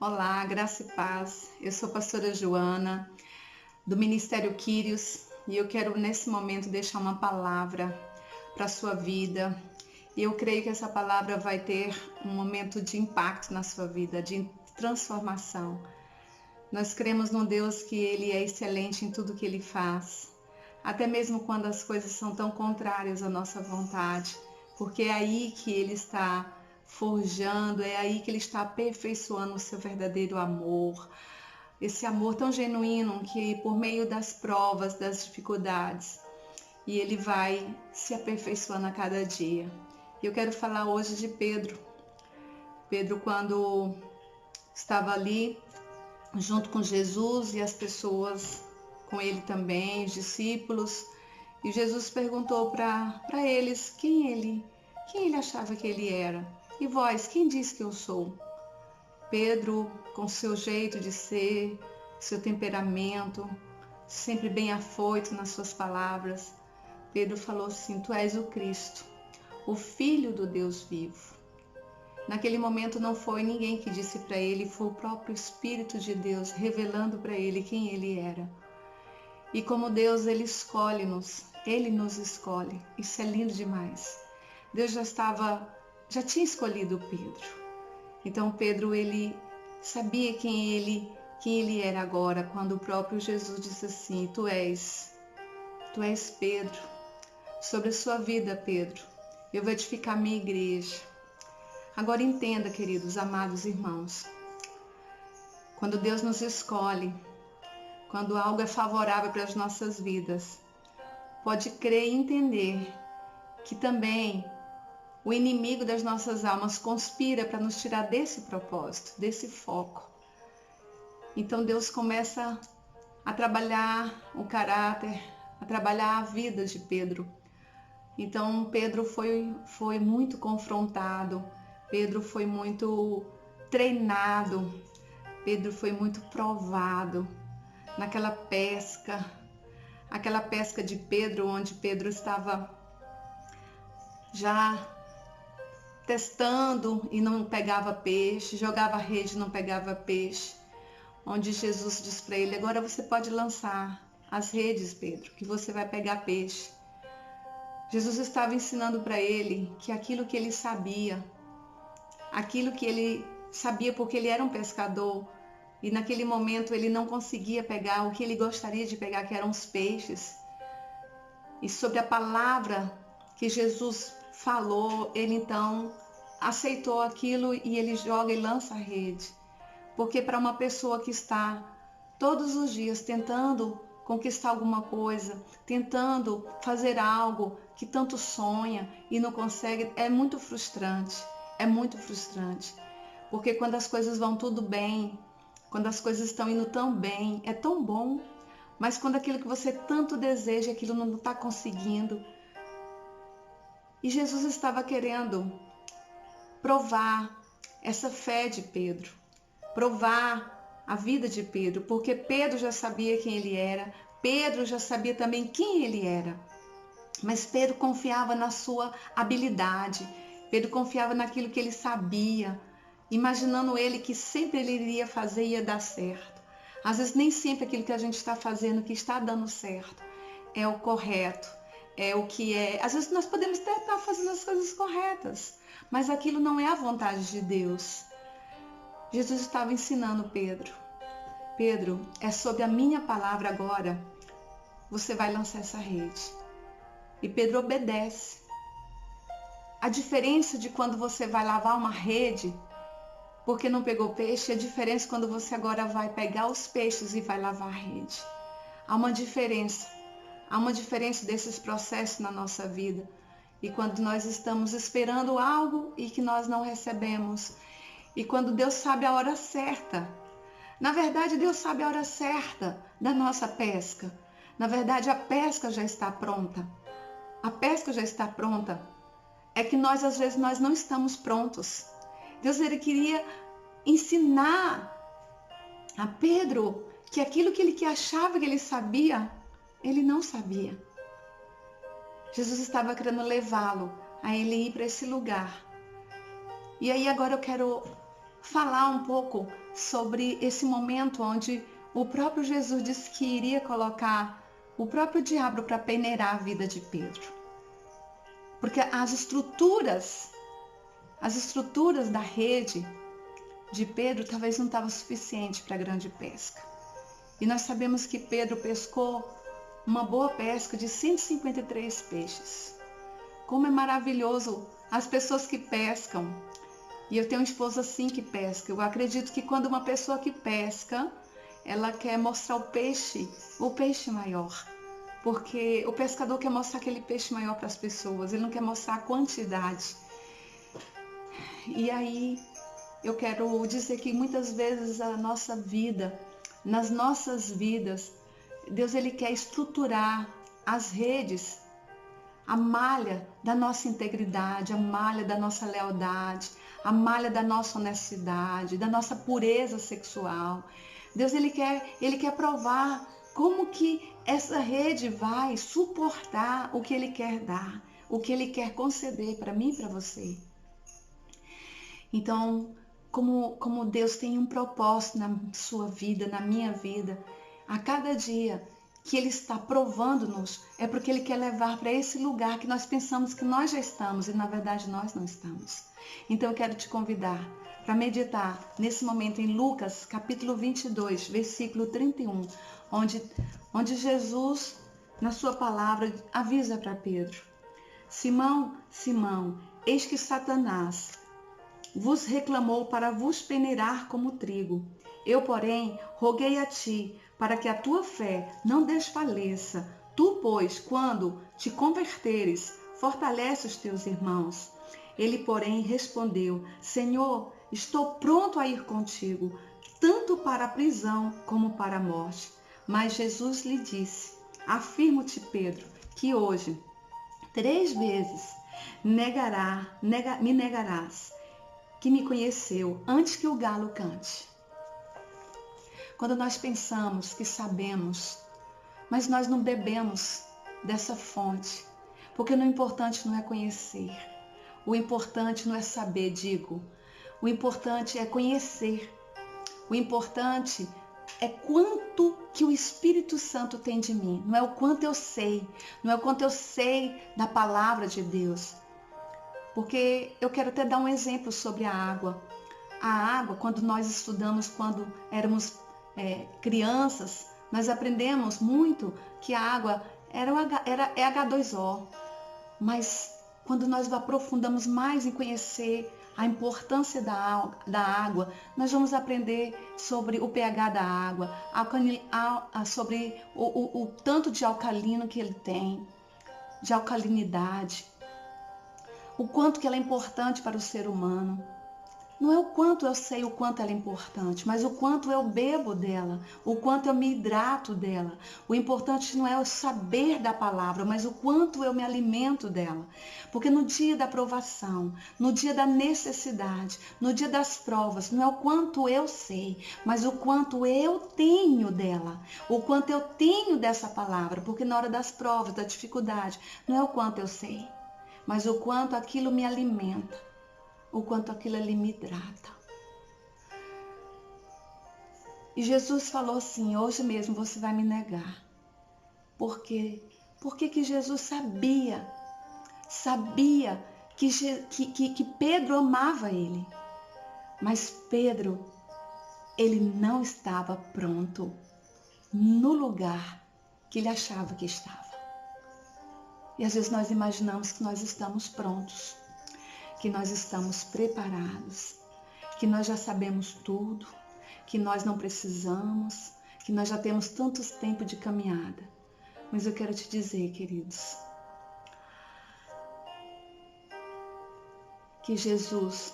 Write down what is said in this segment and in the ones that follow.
Olá, graça e paz. Eu sou a pastora Joana, do Ministério Quírios, e eu quero nesse momento deixar uma palavra para a sua vida. E eu creio que essa palavra vai ter um momento de impacto na sua vida, de transformação. Nós cremos num Deus que Ele é excelente em tudo que Ele faz, até mesmo quando as coisas são tão contrárias à nossa vontade, porque é aí que Ele está forjando, é aí que Ele está aperfeiçoando o seu verdadeiro amor, esse amor tão genuíno que por meio das provas, das dificuldades, e Ele vai se aperfeiçoando a cada dia. Eu quero falar hoje de Pedro. Pedro, quando estava ali junto com Jesus e as pessoas com ele também, os discípulos, e Jesus perguntou para eles quem ele achava que ele era. E vós, quem diz que eu sou? Pedro, com seu jeito de ser, seu temperamento, sempre bem afoito nas suas palavras, Pedro falou assim: tu és o Cristo, o Filho do Deus vivo. Naquele momento não foi ninguém que disse para ele, foi o próprio Espírito de Deus revelando para ele quem ele era. E como Deus, ele escolhe-nos, ele nos escolhe. Isso é lindo demais. Deus já tinha escolhido Pedro. Então Pedro, ele sabia quem ele era agora, quando o próprio Jesus disse assim: tu és Pedro. Sobre a sua vida, Pedro, eu vou edificar minha igreja. Agora entenda, queridos, amados irmãos, quando Deus nos escolhe, quando algo é favorável para as nossas vidas, pode crer e entender que também o inimigo das nossas almas conspira para nos tirar desse propósito, desse foco. Então Deus começa a trabalhar o caráter, a trabalhar a vida de Pedro. Então Pedro foi muito confrontado, Pedro foi muito treinado, Pedro foi muito provado naquela pesca, aquela pesca de Pedro, onde Pedro estava já testando e não pegava peixe, jogava rede e não pegava peixe, onde Jesus diz para ele: agora você pode lançar as redes, Pedro, que você vai pegar peixe. Jesus estava ensinando para ele que aquilo que ele sabia porque ele era um pescador, e naquele momento ele não conseguia pegar o que ele gostaria de pegar, que eram os peixes. E sobre a palavra que Jesus falou, ele então aceitou aquilo e ele joga e lança a rede. Porque para uma pessoa que está todos os dias tentando conquistar alguma coisa, tentando fazer algo que tanto sonha e não consegue, é muito frustrante. É muito frustrante. Porque quando as coisas vão tudo bem, quando as coisas estão indo tão bem, é tão bom. Mas quando aquilo que você tanto deseja, aquilo não está conseguindo. E Jesus estava querendo provar essa fé de Pedro, provar a vida de Pedro, porque Pedro já sabia quem ele era, Pedro já sabia também quem ele era. Mas Pedro confiava na sua habilidade, Pedro confiava naquilo que ele sabia, imaginando ele que sempre ele iria fazer e ia dar certo. Às vezes nem sempre aquilo que a gente está fazendo, que está dando certo, é o correto, é o que é. Às vezes nós podemos até estar fazendo as coisas corretas, mas aquilo não é a vontade de Deus. Jesus estava ensinando Pedro: Pedro, é sobre a minha palavra agora, você vai lançar essa rede. E Pedro obedece. A diferença de quando você vai lavar uma rede porque não pegou peixe, é a diferença quando você agora vai pegar os peixes e vai lavar a rede. Há uma diferença desses processos na nossa vida. E quando nós estamos esperando algo e que nós não recebemos, e quando Deus sabe a hora certa, na verdade Deus sabe a hora certa da nossa pesca. Na verdade a pesca já está pronta. A pesca já está pronta. É que nós às vezes nós não estamos prontos. Deus, ele queria ensinar a Pedro que aquilo que ele achava que ele sabia, ele não sabia. Jesus estava querendo levá-lo a ele ir para esse lugar. E aí agora eu quero falar um pouco sobre esse momento onde o próprio Jesus disse que iria colocar o próprio diabo para peneirar a vida de Pedro. Porque as estruturas da rede de Pedro talvez não estavam suficientes para a grande pesca. E nós sabemos que Pedro pescou uma boa pesca de 153 peixes. Como é maravilhoso as pessoas que pescam. E eu tenho um esposo assim que pesca. Eu acredito que quando uma pessoa que pesca, ela quer mostrar o peixe maior. Porque o pescador quer mostrar aquele peixe maior para as pessoas, ele não quer mostrar a quantidade. E aí eu quero dizer que muitas vezes a nossa vida, nas nossas vidas, Deus ele quer estruturar as redes, a malha da nossa integridade, a malha da nossa lealdade, a malha da nossa honestidade, da nossa pureza sexual. Deus ele quer provar como que essa rede vai suportar o que ele quer dar, o que ele quer conceder para mim e para você. Então, como Deus tem um propósito na sua vida, na minha vida, a cada dia que Ele está provando-nos, é porque Ele quer levar para esse lugar que nós pensamos que nós já estamos e na verdade nós não estamos. Então eu quero te convidar para meditar nesse momento em Lucas capítulo 22, versículo 31, onde Jesus, na sua palavra, avisa para Pedro: Simão, Simão, eis que Satanás vos reclamou para vos peneirar como trigo. Eu, porém, roguei a ti, para que a tua fé não desfaleça. Tu, pois, quando te converteres, fortalece os teus irmãos. Ele, porém, respondeu: Senhor, estou pronto a ir contigo, tanto para a prisão como para a morte. Mas Jesus lhe disse: Afirmo-te, Pedro, que hoje 3 vezes me negarás que me conheceu antes que o galo cante. Quando nós pensamos que sabemos, mas nós não bebemos dessa fonte, porque o importante não é conhecer, o importante não é saber, o importante é conhecer, o importante é quanto que o Espírito Santo tem de mim, não é o quanto eu sei, não é o quanto eu sei da palavra de Deus. Porque eu quero até dar um exemplo sobre a água. A água, quando nós estudamos, quando éramos crianças, nós aprendemos muito que a água é H2O. Mas quando nós aprofundamos mais em conhecer a importância da água, nós vamos aprender sobre o pH da água, sobre o tanto de alcalino que ele tem, de alcalinidade. O quanto que ela é importante para o ser humano. Não é o quanto eu sei o quanto ela é importante, mas o quanto eu bebo dela, o quanto eu me hidrato dela. O importante não é o saber da palavra, mas o quanto eu me alimento dela. Porque no dia da provação, no dia da necessidade, no dia das provas, não é o quanto eu sei, mas o quanto eu tenho dela, o quanto eu tenho dessa palavra. Porque na hora das provas, da dificuldade, não é o quanto eu sei, mas o quanto aquilo me alimenta, o quanto aquilo ali me hidrata. E Jesus falou assim: hoje mesmo você vai me negar. Por quê? Porque que Jesus sabia que Pedro amava ele. Mas Pedro, ele não estava pronto no lugar que ele achava que estava. E às vezes nós imaginamos que nós estamos prontos, que nós estamos preparados, que nós já sabemos tudo, que nós não precisamos, que nós já temos tantos tempos de caminhada. Mas eu quero te dizer, queridos, que Jesus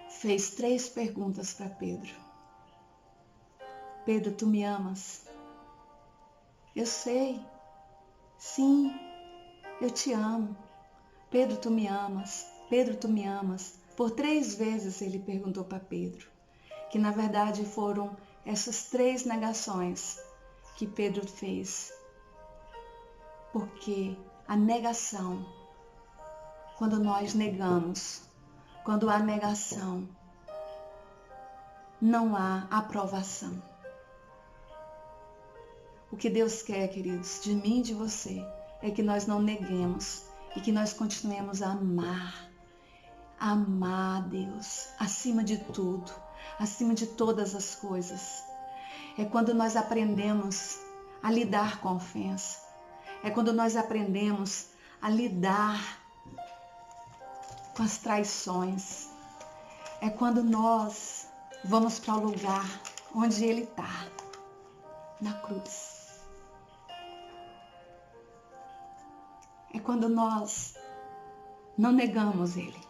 fez 3 perguntas para Pedro. Pedro, tu me amas? Eu sei. Sim, eu te amo. Pedro, tu me amas? Pedro, tu me amas? Por 3 vezes ele perguntou para Pedro, que na verdade foram essas 3 negações que Pedro fez. Porque a negação, quando nós negamos, quando há negação, não há aprovação. O que Deus quer, queridos, de mim e de você, é que nós não neguemos e que nós continuemos a amar a Deus acima de tudo, acima de todas as coisas. É quando nós aprendemos a lidar com a ofensa. É quando nós aprendemos a lidar com as traições. É quando nós vamos para o lugar onde Ele está, na cruz. É quando nós não negamos Ele.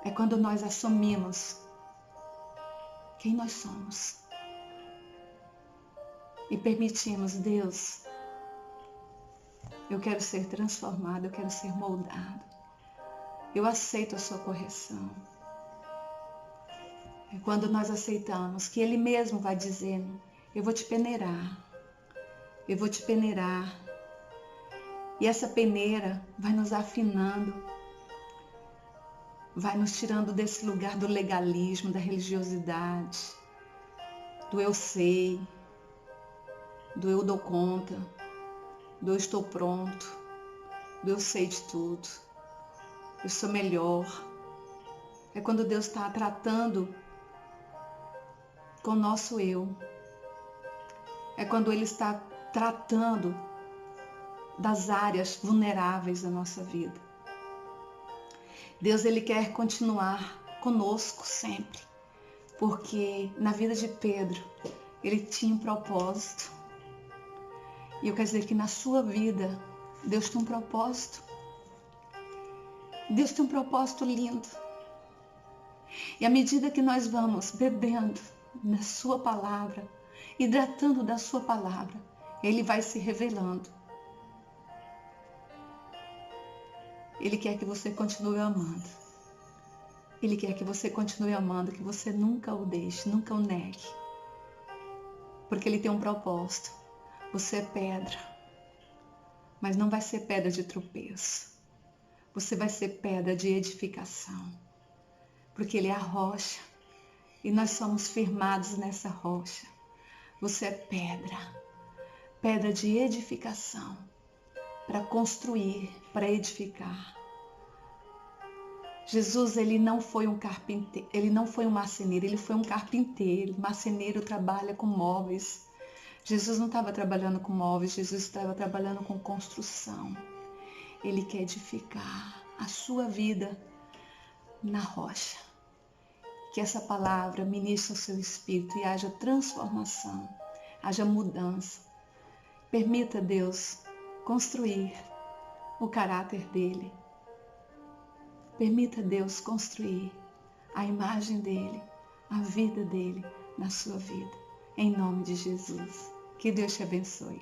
É quando nós assumimos quem nós somos. E permitimos, Deus, eu quero ser transformado, eu quero ser moldado. Eu aceito a sua correção. É quando nós aceitamos que Ele mesmo vai dizendo, eu vou te peneirar. Eu vou te peneirar. E essa peneira vai nos afinando, vai nos tirando desse lugar do legalismo, da religiosidade, do eu sei, do eu dou conta, do eu estou pronto, do eu sei de tudo, eu sou melhor. É quando Deus está tratando com o nosso eu. É quando Ele está tratando das áreas vulneráveis da nossa vida. Deus, Ele quer continuar conosco sempre, porque na vida de Pedro, ele tinha um propósito. E eu quero dizer que na sua vida, Deus tem um propósito. Deus tem um propósito lindo. E à medida que nós vamos bebendo na sua palavra, hidratando da sua palavra, Ele vai se revelando. Ele quer que você continue amando. Ele quer que você continue amando, que você nunca o deixe, nunca o negue. Porque Ele tem um propósito. Você é pedra, mas não vai ser pedra de tropeço. Você vai ser pedra de edificação. Porque Ele é a rocha e nós somos firmados nessa rocha. Você é pedra, pedra de edificação, para construir, para edificar. Jesus, Ele não foi um carpinteiro, Ele não foi um marceneiro, Ele foi um carpinteiro. Marceneiro trabalha com móveis. Jesus não estava trabalhando com móveis, Jesus estava trabalhando com construção. Ele quer edificar a sua vida na rocha. Que essa palavra ministre ao seu espírito e haja transformação, haja mudança. Permita, Deus, construir o caráter dele. Permita, Deus, construir a imagem dele, a vida dele na sua vida. Em nome de Jesus. Que Deus te abençoe.